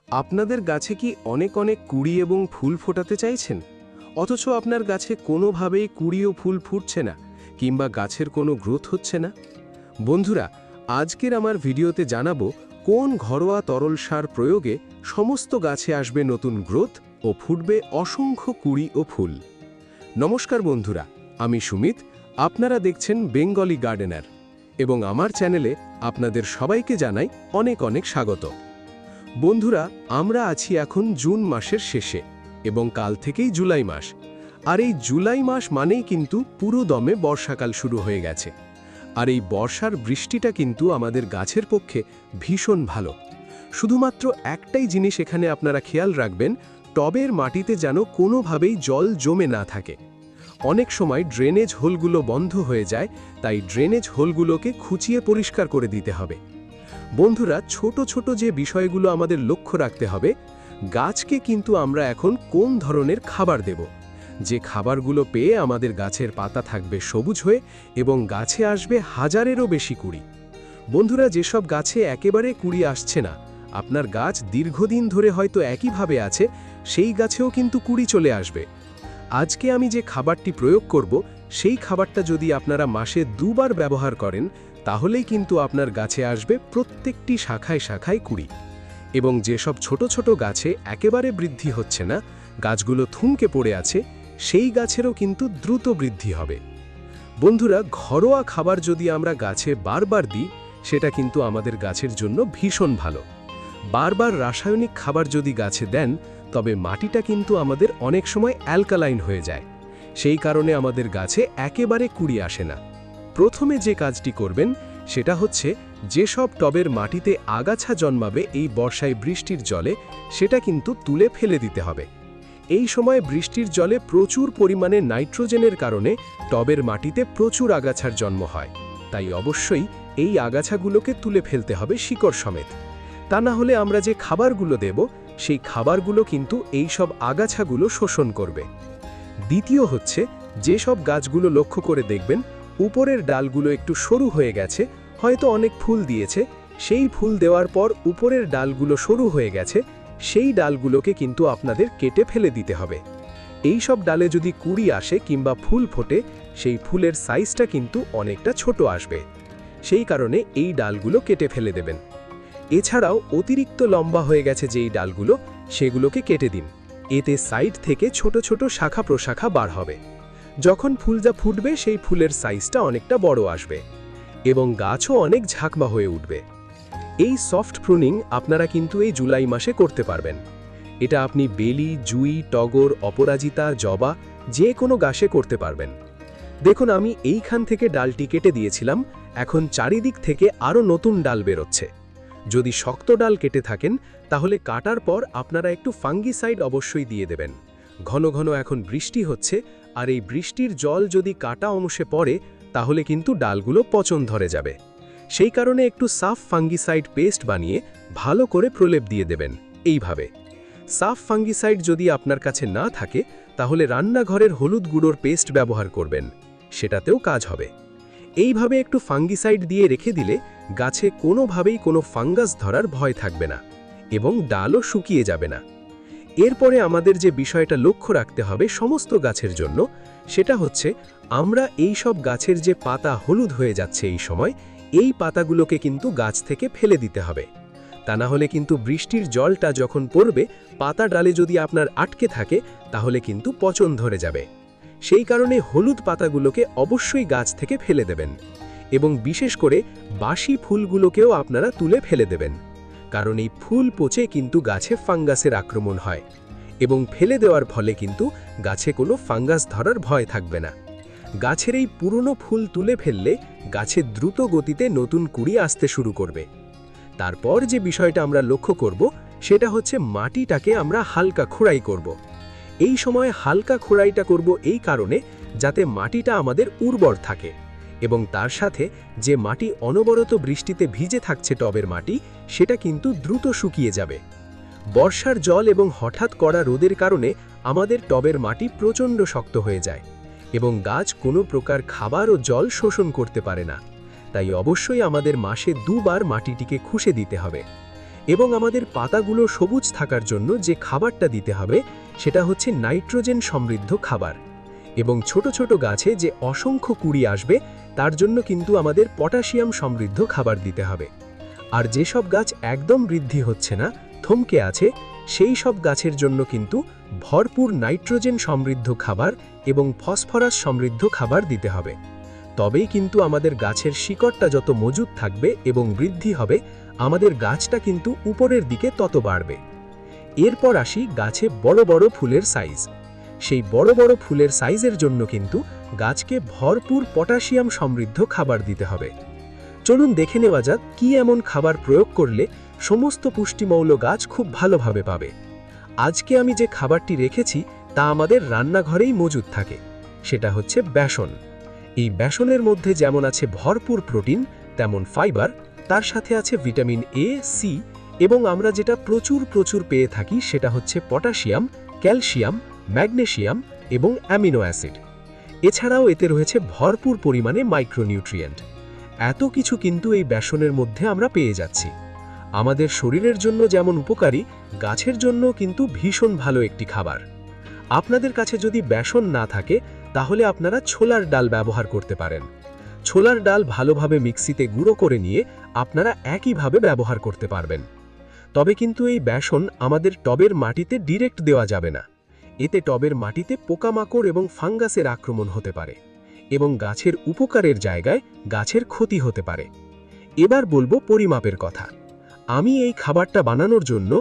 আপনাদের গাছে কি অনেক অনেক কুড়ি এবং ফুল ফোটাতে চাইছেন, অথচ আপনার গাছে কোনোভাবেই কুড়ি ও ফুল ফুটছে না, কিংবা গাছের কোনো গ্রোথ হচ্ছে না? বন্ধুরা, আজকের আমার ভিডিওতে জানাবো কোন ঘরোয়া তরল সার প্রয়োগে সমস্ত গাছে আসবে নতুন গ্রোথ ও ফুটবে অসংখ্য কুড়ি ও ফুল। নমস্কার বন্ধুরা, আমি সুমিত, আপনারা দেখছেন বেঙ্গলি গার্ডেনার, এবং আমার চ্যানেলে আপনাদের সবাইকে জানাই অনেক অনেক স্বাগত। বন্ধুরা, আমরা আছি এখন জুন মাসের শেষে এবং কাল থেকেই জুলাই মাস। আর এই জুলাই মাস মানেই কিন্তু পুরো দমে বর্ষাকাল শুরু হয়ে গেছে। আর এই বর্ষার বৃষ্টিটা কিন্তু আমাদের গাছের পক্ষে ভীষণ ভালো। শুধুমাত্র একটাই জিনিস এখানে আপনারা খেয়াল রাখবেন, টবের মাটিতে যেন কোনোভাবেই জল জমে না থাকে। অনেক সময় ড্রেনেজ হোলগুলো বন্ধ হয়ে যায়, তাই ড্রেনেজ হোলগুলোকে খুঁচিয়ে পরিষ্কার করে দিতে হবে। বন্ধুরা, ছোট ছোট যে বিষয়গুলো আমাদের লক্ষ্য রাখতে হবে, গাছকে কিন্তু আমরা এখন কোন ধরনের খাবার দেব, যে খাবারগুলো পেয়ে আমাদের গাছের পাতা থাকবে সবুজ হয়ে এবং গাছে আসবে হাজারেরও বেশি কুড়ি। বন্ধুরা, যেসব গাছে একেবারে কুড়ি আসছে না, আপনার গাছ দীর্ঘদিন ধরে হয়তো একইভাবে আছে, সেই গাছেও কিন্তু কুড়ি চলে আসবে। আজকে আমি যে খাবারটি প্রয়োগ করব, সেই খাবারটা যদি আপনারা মাসে দুবার ব্যবহার করেন, তাহলেই কিন্তু আপনার গাছে আসবে প্রত্যেকটি শাখায় শাখায় কুড়ি। এবং যেসব ছোট ছোট গাছে একেবারে বৃদ্ধি হচ্ছে না, গাছগুলো থমকে পড়ে আছে, সেই গাছেরও কিন্তু দ্রুত বৃদ্ধি হবে। বন্ধুরা, ঘরোয়া খাবার যদি আমরা গাছে বারবার দিই, সেটা কিন্তু আমাদের গাছের জন্য ভীষণ ভালো। বারবার রাসায়নিক খাবার যদি গাছে দেন, তবে মাটিটা কিন্তু আমাদের অনেক সময় অ্যালকালাইন হয়ে যায়। সেই কারণে আমাদের গাছে একেবারে কুড়ি আসে না। প্রথমে যে কাজটি করবেন, সেটা হচ্ছে যেসব টবের মাটিতে আগাছা জন্মাবে এই বর্ষায় বৃষ্টির জলে, সেটা কিন্তু তুলে ফেলে দিতে হবে। এই সময় বৃষ্টির জলে প্রচুর পরিমাণে নাইট্রোজেনের কারণে টবের মাটিতে প্রচুর আগাছার জন্ম হয়। তাই অবশ্যই এই আগাছাগুলোকে তুলে ফেলতে হবে শিকড় সমেত। তা না হলে আমরা যে খাবারগুলো দেব, সেই খাবারগুলো কিন্তু এই সব আগাছাগুলো শোষণ করবে। দ্বিতীয় হচ্ছে, যেসব গাছগুলো লক্ষ্য করে দেখবেন উপরের ডালগুলো একটু সরু হয়ে গেছে, হয়তো অনেক ফুল দিয়েছে, সেই ফুল দেওয়ার পর উপরের ডালগুলো সরু হয়ে গেছে, সেই ডালগুলোকে কিন্তু আপনাদের কেটে ফেলে দিতে হবে। এই সব ডালে যদি কুড়ি আসে কিংবা ফুল ফোটে, সেই ফুলের সাইজটা কিন্তু অনেকটা ছোট আসবে। সেই কারণে এই ডালগুলো কেটে ফেলে দেবেন। এছাড়াও অতিরিক্ত লম্বা হয়ে গেছে যেই ডালগুলো, সেগুলোকে কেটে দিন। এতে সাইড থেকে ছোট ছোট শাখা প্রশাখা বার হবে। যখন ফুলটা ফুটবে, সেই ফুলের সাইজটা অনেকটা বড় আসবে এবং গাছও অনেক ঝাঁকমা হয়ে উঠবে। এই সফট প্রুনিং আপনারা কিন্তু এই জুলাই মাসে করতে পারবেন। এটা আপনি বেলি, জুই, টগর, অপরাজিতা, জবা যে কোনো গাছে করতে পারবেন। দেখুন, আমি এইখান থেকে ডালটি কেটে দিয়েছিলাম, এখন চারিদিক থেকে আরও নতুন ডাল বেরোচ্ছে। যদি শক্ত ডাল কেটে থাকেন, তাহলে কাটার পর আপনারা একটু ফাঙ্গিসাইড অবশ্যই দিয়ে দেবেন। ঘন ঘন এখন বৃষ্টি হচ্ছে, আর এই বৃষ্টির জল যদি কাটা অংশে পড়ে, তাহলে কিন্তু ডালগুলো পচন ধরে যাবে। সেই কারণে একটু সাফ ফাঙ্গিসাইড পেস্ট বানিয়ে ভালো করে প্রলেপ দিয়ে দেবেন। এইভাবে সাফ ফাঙ্গিসাইড যদি আপনার কাছে না থাকে, তাহলে রান্নাঘরের হলুদ গুঁড়োর পেস্ট ব্যবহার করবেন, সেটাতেও কাজ হবে। এইভাবে একটু ফাঙ্গিসাইড দিয়ে রেখে দিলে গাছে কোনোভাবেই কোনো ফাঙ্গাস ধরার ভয় থাকবে না এবং ডালও শুকিয়ে যাবে না। এরপরে আমাদের যে বিষয়টা লক্ষ্য রাখতে হবে সমস্ত গাছের জন্য, সেটা হচ্ছে আমরা এই সব গাছের যে পাতা হলুদ হয়ে যাচ্ছে এই সময়, এই পাতাগুলোকে কিন্তু গাছ থেকে ফেলে দিতে হবে। তা না হলে কিন্তু বৃষ্টির জলটা যখন পড়বে, পাতা ডালে যদি আপনার আটকে থাকে, তাহলে কিন্তু পচন ধরে যাবে। সেই কারণে হলুদ পাতাগুলোকে অবশ্যই গাছ থেকে ফেলে দেবেন এবং বিশেষ করে বাসি ফুলগুলোকেও আপনারা তুলে ফেলে দেবেন, কারণ এই ফুল পচে কিন্তু গাছে ফাঙ্গাসের আক্রমণ হয় এবং ফেলে দেওয়ার ফলে কিন্তু গাছে কোনো ফাঙ্গাস ধরার ভয় থাকবে না। গাছের এই পুরনো ফুল তুলে ফেললে গাছে দ্রুত গতিতে নতুন কুড়ি আসতে শুরু করবে। তারপর যে বিষয়টা আমরা লক্ষ্য করব, সেটা হচ্ছে মাটিটাকে আমরা হালকা খোঁড়াই করব। এই সময় হালকা খোঁড়াইটা করব এই কারণে, যাতে মাটিটা আমাদের উর্বর থাকে এবং তার সাথে যে মাটি অনবরত বৃষ্টিতে ভিজে থাকছে টবের মাটি, সেটা কিন্তু দ্রুত শুকিয়ে যাবে। বর্ষার জল এবং হঠাৎ কড়া রোদের কারণে আমাদের টবের মাটি প্রচণ্ড শক্ত হয়ে যায় এবং গাছ কোনো প্রকার খাবার ও জল শোষণ করতে পারে না। তাই অবশ্যই আমাদের মাসে দুবার মাটিটিকে খুশে দিতে হবে এবং আমাদের পাতাগুলো সবুজ থাকার জন্য যে খাবারটা দিতে হবে সেটা হচ্ছে নাইট্রোজেন সমৃদ্ধ খাবার। এবং ছোট ছোট গাছে যে অসংখ্য কুড়ি আসবে তার জন্য কিন্তু আমাদের পটাশিয়াম সমৃদ্ধ খাবার দিতে হবে। আর যেসব গাছ একদম বৃদ্ধি হচ্ছে না, থমকে আছে, সেই সব গাছের জন্য কিন্তু ভরপুর নাইট্রোজেন সমৃদ্ধ খাবার এবং ফসফরাস সমৃদ্ধ খাবার দিতে হবে। তবেই কিন্তু আমাদের গাছের শিকড়টা যত মজুত থাকবে এবং বৃদ্ধি হবে, আমাদের গাছটা কিন্তু উপরের দিকে তত বাড়বে। এরপর আসি গাছে বড় বড় ফুলের সাইজ। সেই বড় বড় ফুলের সাইজের জন্য কিন্তু গাছকে ভরপুর পটাশিয়াম সমৃদ্ধ খাবার দিতে হবে। চলুন দেখে নেওয়া যাক কি এমন খাবার প্রয়োগ করলে সমস্ত পুষ্টিমৌল গাছ খুব ভালোভাবে পাবে। আজকে আমি যে খাবারটি রেখেছি তা আমাদের রান্নাঘরেই মজুদ থাকে, সেটা হচ্ছে বেসন। এই বেসনের মধ্যে যেমন আছে ভরপুর প্রোটিন, তেমন ফাইবার, তার সাথে আছে ভিটামিন এ, সি এবং আমরা যেটা প্রচুর পেয়ে থাকি সেটা হচ্ছে পটাশিয়াম, ক্যালসিয়াম, ম্যাগনেসিয়াম এবং অ্যামিনো অ্যাসিড। এছাড়াও এতে রয়েছে ভরপুর পরিমাণে মাইক্রোনিউট্রিয়েন্ট। এত কিছু কিন্তু এই বেসনের মধ্যে আমরা পেয়ে যাচ্ছি। আমাদের শরীরের জন্য যেমন উপকারী, গাছের জন্য কিন্তু ভীষণ ভালো একটি খাবার। আপনাদের কাছে যদি বেসন না থাকে তাহলে আপনারা ছোলার ডাল ব্যবহার করতে পারেন। ছোলার ডাল ভালোভাবে মিক্সিতে গুঁড়ো করে নিয়ে আপনারা একইভাবে ব্যবহার করতে পারবেন। তবে কিন্তু এই বেসন আমাদের টবের মাটিতে ডিরেক্ট দেওয়া যাবে না। এতে টবের মাটিতে পোকামাকড় এবং ফাঙ্গাসের আক্রমণ হতে পারে এবং গাছের উপকারের জায়গায় গাছের ক্ষতি হতে পারে। এবার বলবো পরিমাপের কথা। আমি এই খাবারটা বানানোর জন্য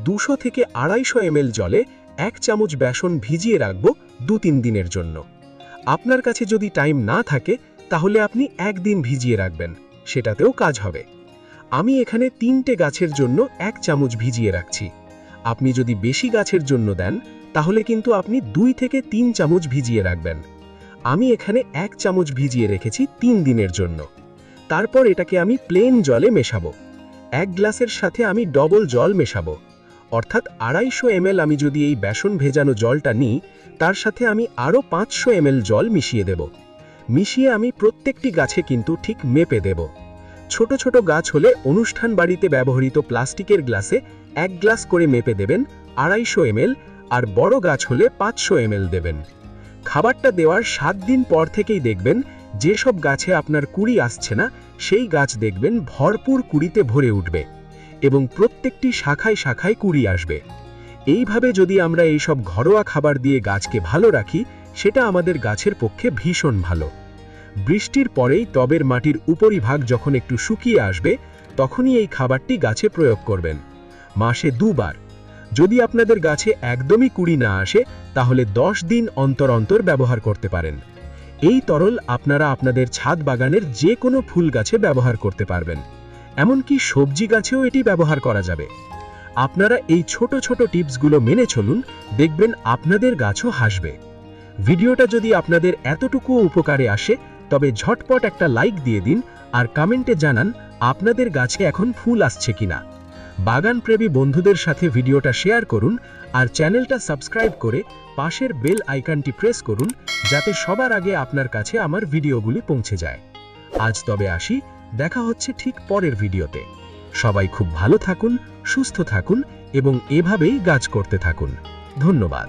200 থেকে 250 ml জলে 1 চামচ বেসন ভিজিয়ে রাখব 2-3 দিনের জন্য। আপনার কাছে যদি টাইম না থাকে তাহলে আপনি একদিন ভিজিয়ে রাখবেন, সেটাতেও কাজ হবে। আমি এখানে 3টে গাছের জন্য 1 চামচ ভিজিয়ে রাখছি। আপনি যদি বেশি গাছের জন্য দেন তাহলে কিন্তু আপনি 2 থেকে 3 চামচ ভিজিয়ে রাখবেন। আমি এখানে 1 চামচ ভিজিয়ে রেখেছি 3 দিনের জন্য। তারপর এটাকে আমি প্লেন জলে মেশাবো। 1 গ্লাসের সাথে আমি ডবল জল মেশাবো, অর্থাৎ 250 ml আমি যদি এই বেসন ভেজানো জলটা নিই তার সাথে আমি আরও 500 ml জল মিশিয়ে দেব। মিশিয়ে আমি প্রত্যেকটি গাছে কিন্তু ঠিক মেপে দেব। ছোট ছোট গাছ হলে অনুষ্ঠান বাড়িতে ব্যবহৃত প্লাস্টিকের গ্লাসে 1 গ্লাস করে মেপে দেবেন 250 ml, আর বড় গাছ হলে 500 ml দেবেন। খাবারটা দেওয়ার 7 দিন পর থেকেই দেখবেন যেসব গাছে আপনার কুড়ি আসছে না সেই গাছ দেখবেন ভরপুর কুড়িতে ভরে উঠবে এবং প্রত্যেকটি শাখায় শাখায় কুড়ি আসবে। এইভাবে যদি আমরা এইসব ঘরোয়া খাবার দিয়ে গাছকে ভালো রাখি সেটা আমাদের গাছের পক্ষে ভীষণ ভালো। বৃষ্টির পরেই টবের মাটির উপরিভাগ যখন একটু শুকিয়ে আসবে তখনই এই খাবারটি গাছে প্রয়োগ করবেন, মাসে 2 বার। যদি আপনাদের গাছে একদমই কুড়ি না আসে তাহলে 10 দিন অন্তর অন্তর ব্যবহার করতে পারেন। এই তরল আপনারা আপনাদের ছাদ বাগানের যে কোনো ফুল গাছে ব্যবহার করতে পারবেন, এমনকি সবজি গাছেও এটি ব্যবহার করা যাবে। আপনারা এই ছোট ছোট টিপসগুলো মেনে চলুন, দেখবেন আপনাদের গাছও হাসবে। ভিডিওটা যদি আপনাদের এতটুকু উপকারে আসে তবে ঝটপট একটা লাইক দিয়ে দিন আর কমেন্টে জানান আপনাদের গাছে এখন ফুল আসছে কিনা। বাগানপ্রেমী বন্ধুদের সাথে ভিডিওটা শেয়ার করুন আর চ্যানেলটা সাবস্ক্রাইব করে পাশের বেল আইকনটি প্রেস করুন যাতে সবার আগে আপনার কাছে আমার ভিডিওগুলি পৌঁছে যায়। আজ তবে আসি, দেখা হচ্ছে ঠিক পরের ভিডিওতে। সবাই খুব ভালো থাকুন, সুস্থ থাকুন এবং এভাবেই গাছ করতে থাকুন। ধন্যবাদ।